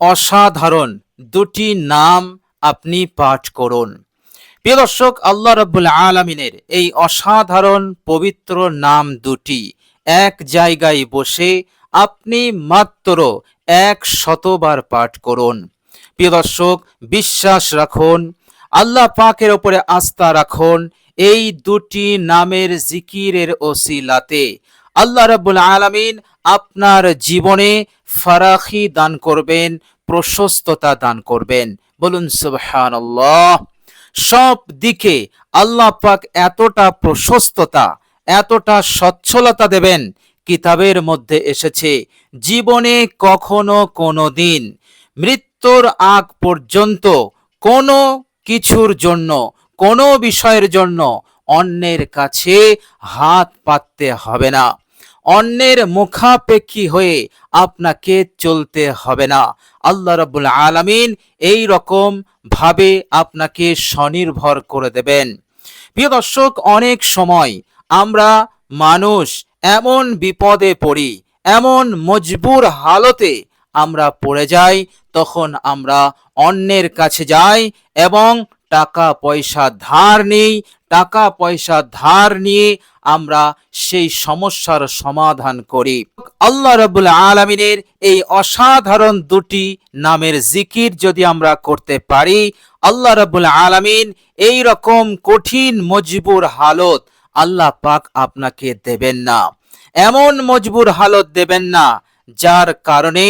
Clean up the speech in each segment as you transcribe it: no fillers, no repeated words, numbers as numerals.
অসাধারণ দুটি নাম আপনি পাঠ করুন। প্রিয় দর্শক, আল্লাহ রাব্বুল আলামিনের এই অসাধারণ পবিত্র নাম দুটি এক জায়গায় বসে আপনি মাত্র 100বার পাঠ করুন। প্রিয় দর্শক, বিশ্বাস রাখুন, আল্লাহ পাকের ওপরে আস্থা রাখুন। এই দুটি নামের জিকিরের ওসিলাতে আল্লাহ রাব্বুল আলামিন আপনার জীবনে ফারাখি দান করবেন, প্রশস্ততা দান করবেন। বলুন সুবহানাল্লাহ। সব দিকে আল্লাহ পাক এতটা প্রশস্ততা, এতটা সচ্ছলতা দেবেন। কিতাবের মধ্যে এসেছে, জীবনে কখনো কোনো দিন মৃত্যুর আগ পর্যন্ত কোনো কিছুর জন্য, কোনো বিষয়ের জন্য অন্যের কাছে হাত পাততে হবে না, অন্যের মুখাপেক্ষী হয়ে আপনাকে চলতে হবে না। আল্লাহ রাব্বুল আলামিন এই রকম ভাবে আপনাকে স্বনির্ভর করে দেবেন। প্রিয় দর্শক, অনেক সময় আমরা মানুষ এমন বিপদে পড়ি, এমন মজবুর হালতে আমরা পড়ে যাই, তখন আমরা অন্যের কাছে যাই এবং টাকা পয়সা ধার নিই। টাকা পয়সা ধার নিয়ে আমরা সেই সমস্যার সমাধান করি। আল্লাহ রাব্বুল আলামিনের এই অসাধারণ দুটি নামের জিকির যদি আমরা করতে পারি, আল্লাহ রাব্বুল আলামিন এই রকম কঠিন মজবুর হালত আল্লাহ পাক আপনাকে দেবেন না। এমন মজবুর হালত দেবেন না যার কারণে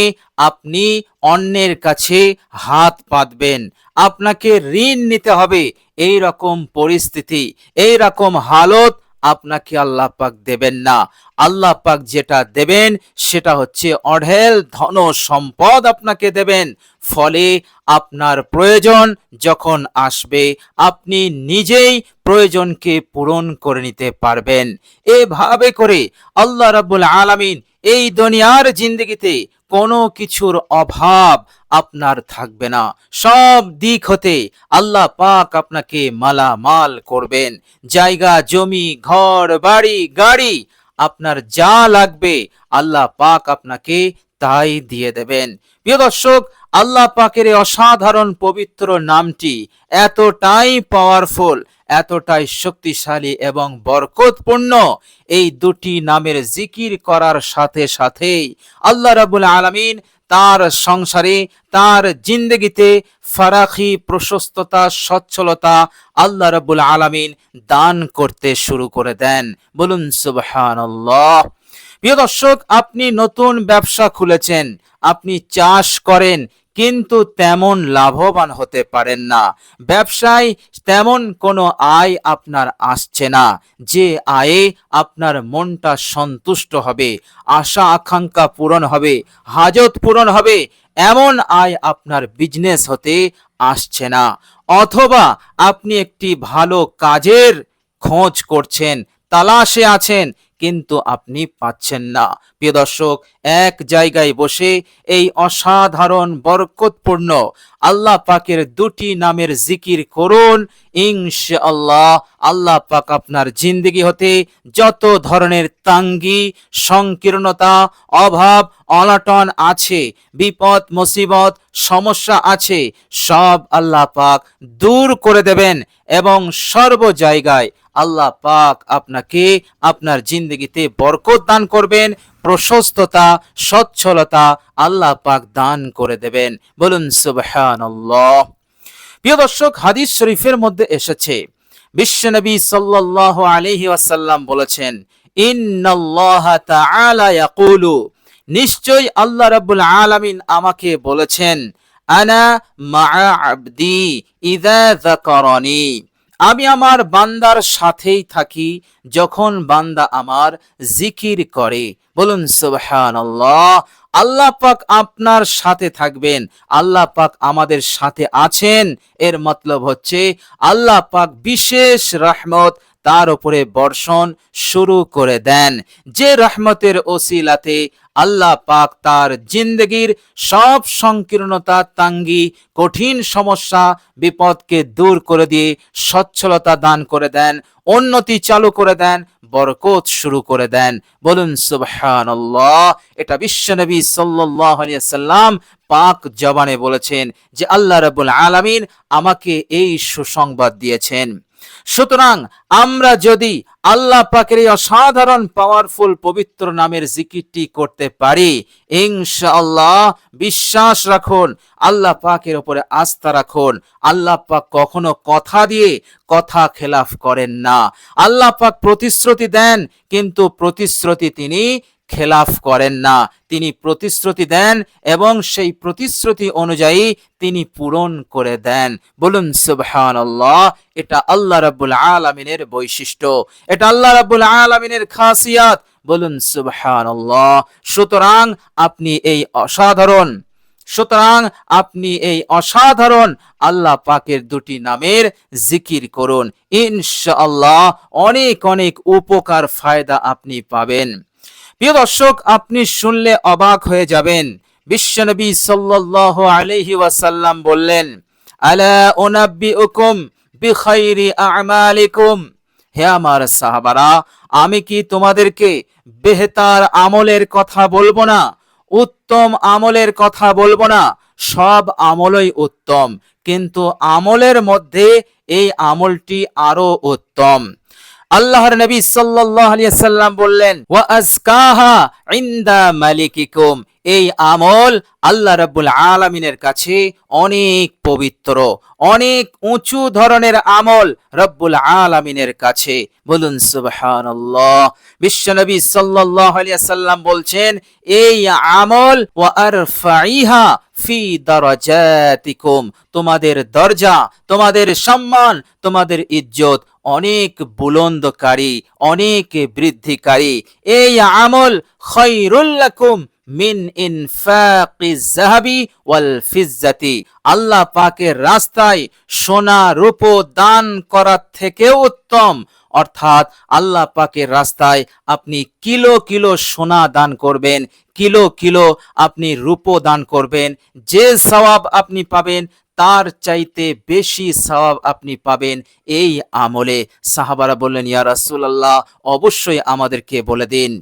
আপনি অন্যের কাছে হাত পাতবেন, আপনাকে ঋণ নিতে হবে। এই রকম পরিস্থিতি, এই রকম হালত আপনাকে আল্লাহ পাক দেবেন না। আল্লাহ পাক যেটা দেবেন সেটা হচ্ছে অঢেল ধন সম্পদ আপনাকে দেবেন। ফলে আপনার প্রয়োজন যখন আসবে, আপনি নিজেই প্রয়োজনকে পূরণ করে নিতে পারবেন। এভাবে করে আল্লাহ রাব্বুল আলামিন এই দুনিয়ার জিন্দেগিতে কোনো কিছুর অভাব আপনার থাকবে না। সব দিক হতে আল্লাহ পাক আপনাকে মালামাল করবেন। জায়গা জমি, ঘর বাড়ি, গাড়ি, আপনার যা লাগবে আল্লাহ পাক আপনাকে তাই দিয়ে দেবেন। প্রিয় দর্শক, আল্লাহ পাকের এই অসাধারণ পবিত্র নামটি এতটাই পাওয়ারফুল, এতটাই শক্তিশালী এবং বরকতপূর্ণ। এই দুটি নামের জিকির করার সাথে সাথেই আল্লাহ রাব্বুল আলামিন তার সংসারে, তার জিন্দেগিতে ফারাখি, প্রশস্ততা, সচ্ছলতা আল্লাহ রাব্বুল আলামিন দান করতে শুরু করে দেন। বলুন সুবহানাল্লাহ। প্রিয় দর্শক, আপনি নতুন ব্যবসা খুলেছেন, আপনি চাষ করেন, কিন্তু তেমন লাভবান হতে পারেন না। ব্যবসায় তেমন কোনো আয় আপনার আসছে না, যে আয়ে আপনার মনটা সন্তুষ্ট হবে, আশা আকাঙ্ক্ষা পূরণ হবে, হাজত পূরণ হবে, এমন আয় আপনার বিজনেস হতে আসছে না। অথবা আপনি একটি ভালো কাজের খোঁজ করছেন, তালাশে আছেন, কিন্তু আপনি পাচ্ছেন না। প্রিয় দর্শক, এক জায়গায় বসে এই অসাধারণ বরকতপূর্ণ আল্লাহ পাকের দুটি নামের জিকির করুন। ইনশাআল্লাহ আল্লাহ পাক আপনার জিন্দেগি হতে যত ধরনের তাঙ্গি, সংকীর্ণতা, অভাব, অনটন আছে, বিপদ মুসিবত, সমস্যা আছে, সব আল্লাহ পাক দূর করে দেবেন এবং সর্ব জায়গায় আল্লাহ পাক আপনাকে আপনার জিন্দেগিতে বরকত দান করবেন, প্রশস্ততা, সচ্ছলতা আল্লাহ পাক দান করে দেবেন। বলুন সুবহানাল্লাহ। প্রিয় দর্শক, হাদিস শরীফের মধ্যে এসেছে, বিশ্বনবী সাল্লাল্লাহু আলাইহি ওয়াসাল্লাম বলেছেন, ইন্নাল্লাহা তাআলা ইয়াকুলু, নিশ্চয় আল্লাহ রাব্বুল আলামিন আমাকে বলেছেন, আনা মা'a আবদি ইযা যাকারানি, আমি আমার বান্দার সাথেই থাকি যখন বান্দা আমার জিকির করে। বলুন সুবহানাল্লাহ। আল্লাহ পাক আপনার সাথে থাকবেন, আল্লাহ পাক আমাদের সাথে আছেন, এর মতলব হচ্ছে আল্লাহ পাক বিশেষ রহমত তার উপরে বর্ষণ শুরু করে দেন, যে রহমতের ওসিলাতে আল্লাহ পাক তার জিন্দগির সব সংকীর্ণতা, তাঙ্গি, কঠিন সমস্যা, বিপদকে দূর করে দিয়ে সচ্ছলতা দান করে দেন, উন্নতি চালু করে দেন, বরকত শুরু করে দেন। বলুন সুবহানাল্লাহ। এটা বিশ্বনবী সাল্লাল্লাহু আলাইহি ওয়াসাল্লাম পাক জবানে বলেছেন যে আল্লাহ রাব্বুল আলামিন আমাকে এই সুসংবাদ দিয়েছেন। সুতরাং আমরা যদি আল্লাহ পাকের এই অসাধারণ পাওয়ারফুল পবিত্র নামের জিকিরটি করতে পারি, ইনশাআল্লাহ বিশ্বাস রাখুন, আল্লাহ পাকের উপরে আস্থা রাখুন, আল্লাহ পাক কখনো কথা দিয়ে কথা খেলাফ করেন না। আল্লাহ পাক প্রতিশ্রুতি দেন, কিন্তু প্রতিশ্রুতি তিনি খেলাফ করেন না। তিনি প্রতিশ্রুতি দেন এবং সেই প্রতিশ্রুতি অনুযায়ী তিনি পূরণ করে দেন। বলুন সুবহানাল্লাহ। এটা আল্লাহ রাব্বুল আলামিনের বৈশিষ্ট্য, এটা আল্লাহ রাব্বুল আলামিনের খাসিয়াত। বলুন সুবহানাল্লাহ। সুতরাং আপনি এই অসাধারণ আল্লাহ পাকের দুটি নামের জিকির করুন, ইনশাআল্লাহ অনেক অনেক উপকার ফায়দা আপনি পাবেন। প্রিয় দর্শক, আপনি শুনলে অবাক হয়ে যাবেন। বিশ্বনবী সাল্লাল্লাহু আলাইহি ওয়াসাল্লাম বললেন, আলা উনাব্বিউকুম বিখাইরি আ'মালিকুম, হে আমার সাহাবারা, আমি কি তোমাদেরকে বেহতার আমলের কথা বলবো না, উত্তম আমলের কথা বলবো না? সব আমলই উত্তম, কিন্তু আমলের মধ্যে এই আমলটি আরো উত্তম। আল্লাহর নবী সাল্লাল্লাহু আলাইহি ওয়াসাল্লাম বললেন, ওয়া আজকাহা ইনদা মালিকিকুম, এই আমল আল্লাহ রাব্বুল আলামিনের কাছে অনেক পবিত্র, অনেক উঁচু ধরনের আমল রব্বুল আলামিনের কাছে। বলুন সুবহানাল্লাহ। বিশ্বনবী সাল্লাল্লাহু আলাইহি ওয়াসাল্লাম বলছেন, এই আমল ওয়া আরফাইহা ফি দারাজাতিকুম, তোমাদের দরজা, তোমাদের সম্মান, তোমাদের ইজ্জত অনেক বুলন্দকারী, অনেক বৃদ্ধিকারী। এই আমল খায়রুল লাকুম মিন ইনফাকিজ যাহাবি ওয়াল ফিজ্জাতি, আল্লাহ পাকের রাস্তায় সোনা রূপো দান করার থেকেও উত্তম। অর্থাৎ আল্লাহ পাকের রাস্তায় আপনি কিলো কিলো সোনা দান করবেন, কিলো কিলো আপনি রূপো দান করবেন, যে সওয়াব আপনি পাবেন তার চাইতে বেশি সওয়াব আপনি পাবেন এই আমলে। সাহাবারা বললেন, ইয়া রাসূলুল্লাহ, অবশ্যই আমাদেরকে বলে দিন।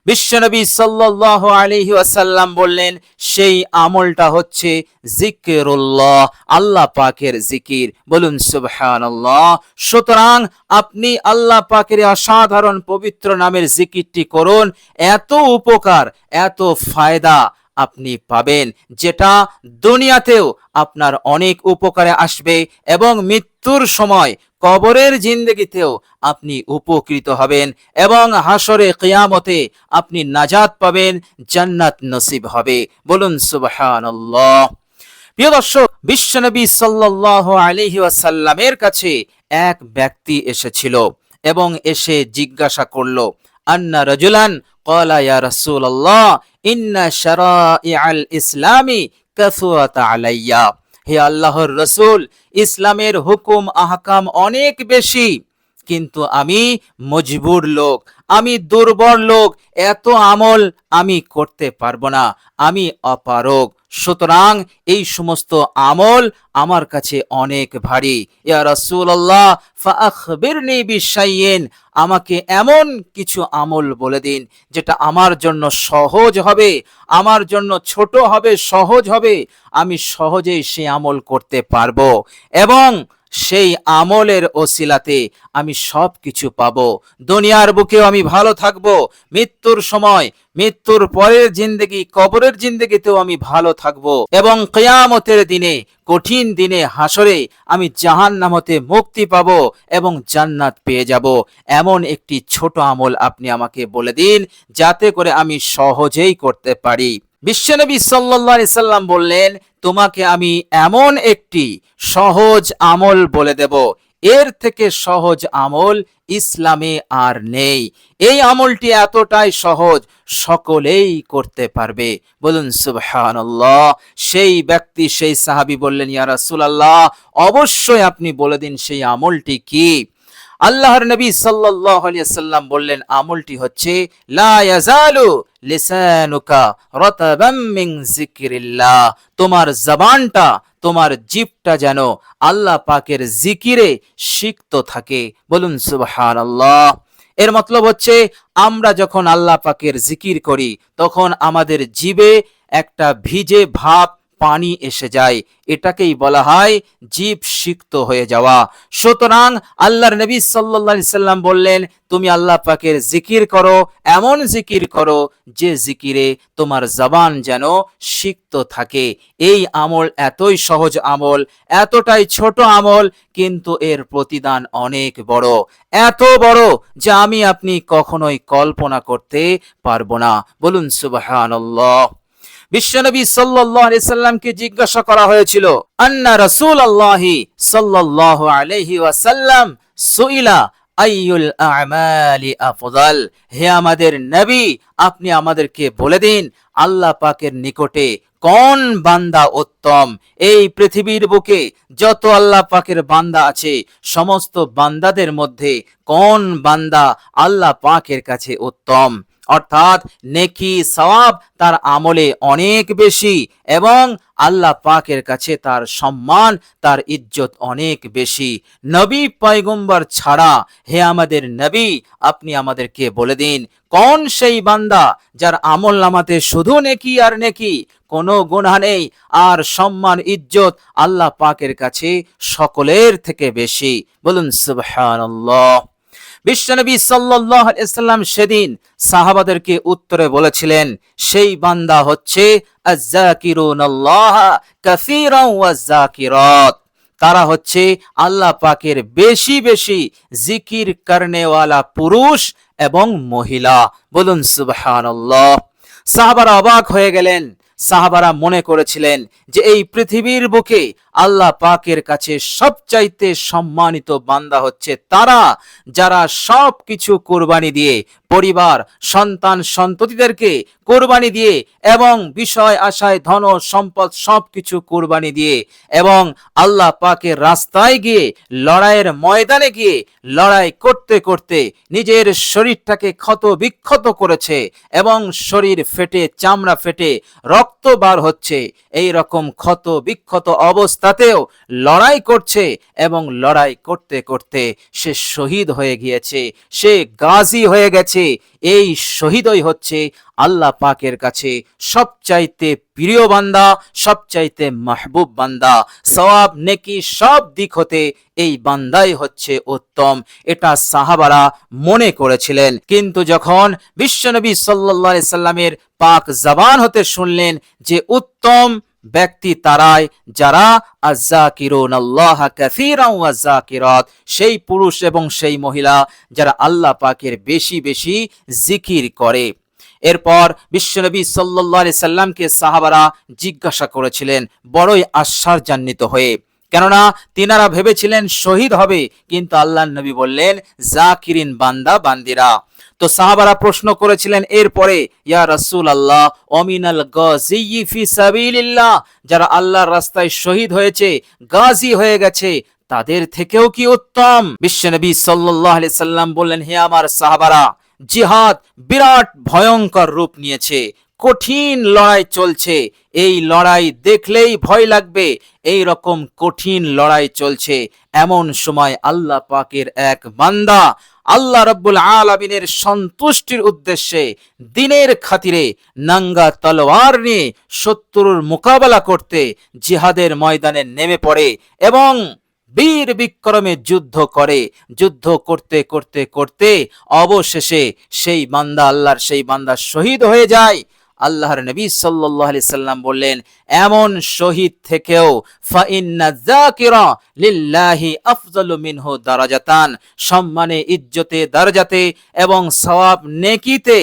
বিশ্বনবী সাল্লাল্লাহু আলাইহি ওয়াসাল্লাম বললেন, সেই আমলটা হচ্ছে জিকিরুল্লাহ, আল্লাহ পাকের জিকির। বলুন সুবহানাল্লাহ। সুতরাং আপনি আল্লাহ পাকের অসাধারণ পবিত্র নামের জিকিরটি করুন, এত উপকার, এত ফায়দা আপনি পাবেন, যেটা দুনিয়াতেও আপনার অনেক উপকারে আসবে এবং মৃত্যুর সময় কবরের জিন্দেগিতেও আপনি উপকৃত হবেন এবং হাসরে কিয়ামতে আপনি নাজাত পাবেন, জান্নাত নসিব হবে। বলুন সুবহানাল্লাহ। প্রিয় দর্শক, বিশ্বনবী সাল্লাল্লাহু আলাইহি ওয়াসাল্লামের কাছে এক ব্যক্তি এসেছিল এবং এসে জিজ্ঞাসা করলো, আন্না রাজুলান ক্বালা ইয়া রাসূলুল্লাহ ইন্না শারাইআল ইসলামি কাসুরাত আলাইয়া, হে আল্লাহর রাসূল, ইসলামের হুকুম আহকাম অনেক বেশি, কিন্তু আমি মজবুর লোক, আমি দুর্বল লোক, এত আমল আমি করতে পারবো না, আমি অপারগ। সুতরাং এই সমস্ত আমল আমার কাছে অনেক ভারী। ইয়া রাসূলুল্লাহ ফাআখবিরনি বিশাইইন, আমাকে এমন কিছু আমল বলে দিন যেটা আমার জন্য সহজ হবে, আমার জন্য ছোট হবে, সহজ হবে, আমি সহজেই সেই আমল করতে পারবো এবং সেই আমলের ওসিলাতে আমি সব কিছু পাবো। দুনিয়ার বুকেও আমি ভালো থাকবো, মৃত্যুর সময়, মৃত্যুর পরের জিন্দেগি, কবরের জিন্দেগিতেও আমি ভালো থাকবো এবং কিয়ামতের দিনে, কঠিন দিনে, হাসরে আমি জাহান্নাম হতে মুক্তি পাবো এবং জান্নাত পেয়ে যাব। এমন একটি ছোট আমল আপনি আমাকে বলে দিন যাতে করে আমি সহজেই করতে পারি। বিশ্বনবী সাল্লাল্লাহু আলাইহি সাল্লাম বললেন, তোমাকে আমি এমন একটি সহজ আমল বলে দেব, এর থেকে সহজ আমল ইসলামে আর নেই। এই আমলটি এতটাই সহজ, সকলেই করতে পারবে। বলুন সুবহানাল্লাহ। সেই ব্যক্তি, সেই সাহাবী বললেন, ইয়া রাসূলুল্লাহ, অবশ্যই আপনি বলে দিন সেই আমলটি কি। আল্লাহর নবী সাল্লাল্লাহু আলাইহি ওয়াসাল্লাম বললেন, আমলটি হচ্ছে লা ইয়াজালু লিসানুকা রাতাবাম মিন যিকরিল্লাহ, তোমার জবানটা, তোমার জিহ্বাটা যেন আল্লাহ পাকের জিকিরে সিক্ত থাকে। বলুন সুবহানাল্লাহ। এর মতলব হচ্ছে আমরা যখন আল্লাহ পাকের জিকির করি তখন আমাদের জিবে একটা ভিজে ভাব পানি এসে যায়, এটাকেই বলা হয় জিভ সিক্ত হয়ে যাওয়া। সুতরাং আল্লাহর নবী সাল্লাল্লাহু আলাইহি সাল্লাম বললেন, তুমি আল্লাহ পাকের জিকির করো, এমন জিকির করো যে জিকিরে তোমার জবান যেন সিক্ত থাকে। এই আমল এতই সহজ আমল, এতটাই ছোট আমল, কিন্তু এর প্রতিদান অনেক বড়, এত বড় যে আমি আপনি কখনোই কল্পনা করতে পারবো না। বলুন সুবহানাল্লাহ। বিশ্বনবী সাল্লাল্লাহু আলাইহি সাল্লামকে জিজ্ঞাসা করা হয়েছিল, আন্না রাসূলুল্লাহি সাল্লাল্লাহু আলাইহি ওয়াসাল্লাম সুইলা আইয়ুল আমালি আফদাল। হে আমাদের নবী, আপনি আমাদেরকে বলে দিন আল্লাহ পাকের নিকটে কোন বান্দা উত্তম। এই পৃথিবীর বুকে যত আল্লাহ পাকের বান্দা আছে, সমস্ত বান্দাদের মধ্যে কোন বান্দা আল্লাহ পাকের কাছে উত্তম, অর্থাৎ নেকি সওয়াব তার আমলে অনেক বেশি এবং আল্লাহ পাকের কাছে তার সম্মান, তার ইজ্জত অনেক বেশি। নবী পয়গম্বর ছাড়া হে আমাদের নবী, আপনি আমাদেরকে বলে দিন কোন সেই বান্দা যার আমল নামাতে শুধু নেকি আর নেকি, কোনো গুনাহ নেই, আর সম্মান ইজ্জত আল্লাহ পাকের কাছে সকলের থেকে বেশি। বলুন সুবহানাল্লাহ। বিশ্বনবী সাল্লাল্লাহু আলাইহি ওয়াসাল্লাম সেদিন সাহাবাদেরকে উত্তরে বলেছিলেন, সেই বান্দা হচ্ছে আয-যাকিরুনাল্লাহ কাসীরান ওয়াজ-যাকিরাত। তারা হচ্ছে আল্লাহ পাকের বেশি বেশি জিকির করনেওয়ালা পুরুষ এবং মহিলা। বলুন সুবহানাল্লাহ। সাহাবারা অবাক হয়ে গেলেন। সাহাবারা মনে করেছিলেন যে এই পৃথিবীর বুকে আল্লাহ পাকের কাছে সবচাইতে সম্মানিত বান্দা হচ্ছে তারা যারা সব কিছু কোরবানি দিয়ে, পরিবার, সন্তান, সন্ততিদেরকে কোরবানি দিয়ে এবং বিষয় আশায় ধন সম্পদ সবকিছু কোরবানি দিয়ে এবং আল্লাহ পাকের রাস্তায় গিয়ে, লড়াইয়ের ময়দানে গিয়ে লড়াই করতে করতে নিজের শরীরটাকে ক্ষত বিক্ষত করেছে এবং শরীর ফেটে, চামড়া ফেটে রক্ত বার হচ্ছে, এই রকম ক্ষত বিক্ষত অবস্থাতেও লড়াই করছে এবং লড়াই করতে করতে সে শহীদ হয়ে গিয়েছে, সে গাজী হয়ে গেছে। এই শহীদই হচ্ছে আল্লাহ পাকের কাছে সবচাইতে প্রিয় বান্দা, সবচাইতে মাহবুব বান্দা। সওয়াব নেকি সব দিক হতে এই বান্দাই হচ্ছে উত্তম, এটা সাহাবারা মনে করেছিলেন। কিন্তু যখন বিশ্বনবী সাল্লাল্লাহু আলাইহি সাল্লামের পাক জবান হতে শুনলেন যে উত্তম ব্যক্তি তারাই যারা আয-যাকিরুনাল্লাহ কাসীরান ওয়াজ-যাকিরাত, সেই পুরুষ এবং সেই মহিলা যারা আল্লাহ পাকের বেশি বেশি জিকির করে। এরপর বিশ্বনবী সাল্লাল্লাহু আলাইহি সাল্লামকে সাহাবারা জিজ্ঞাসা করেছিলেন বড়ই আশ্চর্যান্বিত হয়ে, কেননা তিনারা ভেবেছিলেন শহীদ হবে, কিন্তু আল্লাহর নবী বললেন জাকিরিন বান্দা বান্দিরা। তো সাহাবারা প্রশ্ন করেছিলেন এরপরে, ইয়া রাসূলুল্লাহ ওমিনাল গাযী ফি সাবিলিল্লাহ, যারা আল্লাহর রাস্তায় শহীদ হয়েছে, গাজী হয়ে গেছে, তাদের থেকেও কি উত্তম? বিশ্বনবী সাল্লাল্লাহু আলাইহি সাল্লাম বললেন, হে আমার সাহাবারা, জিহাদ বিরাট ভয়ঙ্কর রূপ নিয়েছে, কঠিন লড়াই চলছে, এই লড়াই দেখলেই ভয় লাগবে, এই রকম কঠিন লড়াই চলছে। এমন সময় আল্লাহ পাকের এক বান্দা আল্লাহ রাব্বুল আলামিনের সন্তুষ্টির উদ্দেশ্যে দিনের খাতিরে নাঙ্গা তলোয়ার নিয়ে শত্রুর মোকাবেলা করতে জিহাদের ময়দানে নেমে পড়ে এবং বীর বিক্রমে যুদ্ধ করে। যুদ্ধ করতে করতে করতে অবশেষে সেই বান্দা, আল্লাহর সেই বান্দা শহীদ হয়ে যায়। আল্লাহর নবী সাল্লাল্লাহু আলাইহি সাল্লাম বললেন, এমন শহীদ থেকেও ফা ইন্না যাকিরা লিল্লাহি আফজালু মিনহু দারাজাতান, সম্মানে, ইজ্জতে, দরজাতে এবং সওয়াব নেকিতে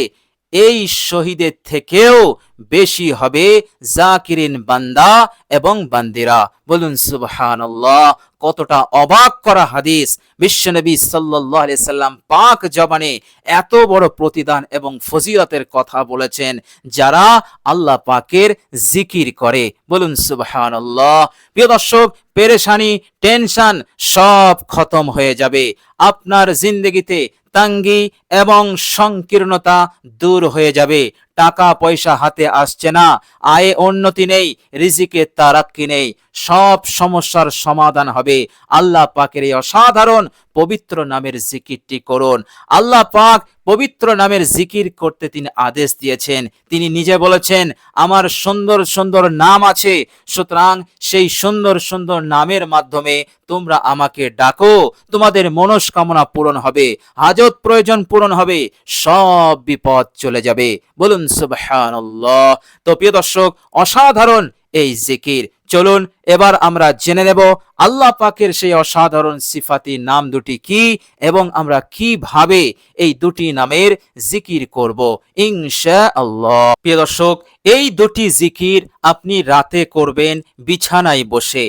এই শহীদের থেকেও বেশি হবে জাকিরিন বান্দা এবং বান্দিরা। বলুন সুবহানাল্লাহ। কতটা অবাক করা হাদিস! বিশ্বনবী সাল্লাল্লাহু আলাইহি সাল্লাম পাক জবানে এত বড় প্রতিদান এবং ফজিলতের কথা বলেছেন যারা আল্লাহ পাকের জিকির করে। বলুন সুবহানাল্লাহ। প্রিয় দর্শক, পেরেশানি, টেনশন সব খতম হয়ে যাবে। আপনার জিন্দেগিতে তাঙ্গি এবং সংকীর্ণতা দূর হয়ে যাবে। টাকা পয়সা হাতে আসছে না, আয়ে উন্নতি নেই, রিজিকে তারাক্কি নেই, সব সমস্যার সমাধান হবে আল্লাহ পাকের এই অসাধারণ পবিত্র নামের জিকিরটি করুন। আল্লাহ পাক পবিত্র নামের জিকির করতে তিনি আদেশ দিয়েছেন। তিনি নিজে বলেছেন, আমার সুন্দর সুন্দর নাম আছে, সুতরাং সেই সুন্দর সুন্দর নামের মাধ্যমে তোমরা আমাকে ডাকো, তোমাদের মনস্কামনা পূরণ হবে, হাজত প্রয়োজন পূরণ হবে, সব বিপদ চলে যাবে। বলুন সুবহানাল্লাহ। তো প্রিয় দর্শক, অসাধারণ এই জিকির, চলুন এবার আমরা জেনে নেব আল্লাহ পাকের সেই অসাধারণ সিফাতি নাম দুটি কি এবং আমরা কিভাবে এই দুটি নামের জিকির করব ইনশাআল্লাহ। প্রিয় দর্শক, এই দুটি জিকির আপনি রাতে করবেন বিছানায় বসে।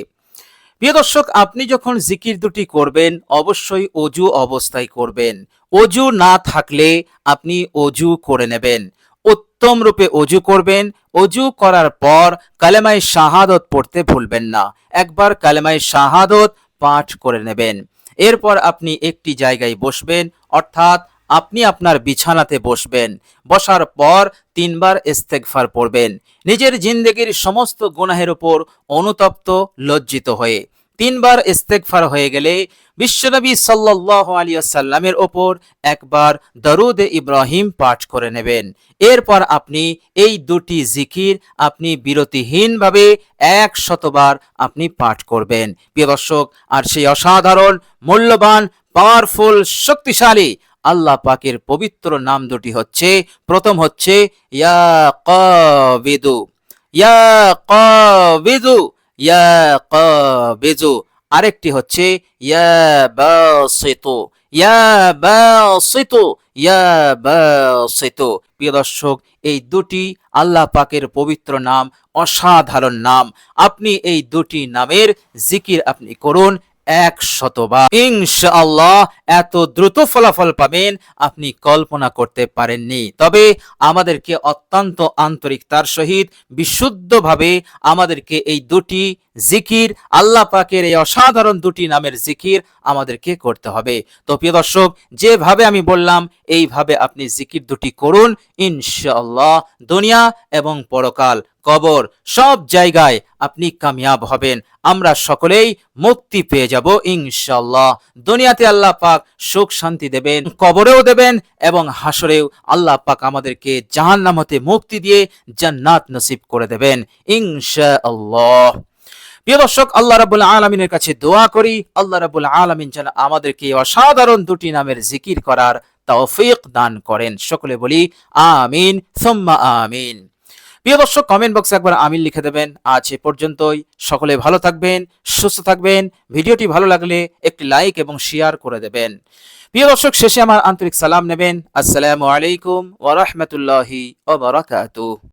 প্রিয় দর্শক, আপনি যখন জিকির দুটি করবেন অবশ্যই অজু অবস্থায় করবেন। অজু না থাকলে আপনি অজু করে নেবেন, উত্তম রূপে অজু করবেন। অজু করার পর কালেমায়ে শাহাদত পড়তে ভুলবেন না, একবার কালেমায়ে শাহাদত পাঠ করে নেবেন। এরপর আপনি একটি জায়গায় বসবেন, অর্থাৎ আপনি আপনার বিছানাতে বসবেন। বসার পর 3 বার ইস্তেগফার পড়বেন, নিজের জিন্দেগির সমস্ত গুনাহের উপর অনুতপ্ত লজ্জিত হয়ে। 3 বার ইস্তেগফার হয়ে গেলে বিশ্বনবী সাল্লাল্লাহু আলাইহি ওয়াসাল্লামের ওপর একবার দরুদ ইব্রাহিম পাঠ করে নেবেন। এরপর আপনি এই দুটি জিকির আপনি বিরতিহীনভাবে 100 বার আপনি পাঠ করবেন। প্রিয় দর্শক, আর সেই অসাধারণ, মূল্যবান, পাওয়ারফুল, শক্তিশালী আল্লাহ পাকের পবিত্র নাম দুটি হচ্ছে, প্রথম হচ্ছে ইয়া কাবিদু, ইয়া কাবিদু, ইয়া কাবিদু। আরেকটি হচ্ছে ইয়া বাসিতু, ইয়া বাসিতু, ইয়া বাসিতু। প্রিয় দর্শক, এই দুটি আল্লাহ পাকের পবিত্র নাম, অসাধারণ নাম। আপনি এই দুটি নামের জিকির আপনি করুন 100 বার, ইনশাআল্লাহ এত দ্রুত ফলাফল পাবেন আপনি কল্পনা করতে পারেননি। তবে আমাদেরকে অত্যন্ত আন্তরিকতার সহিত বিশুদ্ধভাবে আমাদেরকে এই দুটি জিকির, আল্লাহ পাকের এই অসাধারণ দুটি নামের জিকির আমাদেরকে করতে হবে। তো প্রিয় দর্শক, যেভাবে আমি বললাম এইভাবে আপনি জিকির দুটি করুন, ইনশাআল্লাহ দুনিয়া এবং পরকাল, কবর, সব জায়গায় আপনি কামিয়াব হবেন। আমরা সকলেই মুক্তি পেয়ে যাব ইনশাআল্লাহ। দুনিয়াতে আল্লাহ পাক সুখ শান্তি দেবেন, কবরেও দেবেন এবং হাসরেও আল্লাহ পাক আমাদেরকে জাহান্নাম হতে মুক্তি দিয়ে জান্নাত নসিব করে দেবেন ইনশাআল্লাহ। প্রিয় দর্শক, আল্লাহ রাব্বুল আলামিনের কাছে দোয়া করি, আল্লাহ রাব্বুল আলামিন যেন আমাদেরকে অসাধারণ দুটি নামের জিকির করার তৌফিক দান করেন। সকলে বলি আমিন সুম্মা আমিন। প্রিয় দর্শক, কমেন্ট বক্সে একবার আমিন লিখে দেবেন। আজ এ পর্যন্তই। সকলে ভালো থাকবেন, সুস্থ থাকবেন। ভিডিওটি ভালো লাগলে একটি লাইক এবং শেয়ার করে দেবেন। প্রিয় দর্শক, শেষে আমার আন্তরিক সালাম নেবেন। আসসালামু আলাইকুম ওয়া রাহমাতুল্লাহি ওয়া বারাকাতুহু।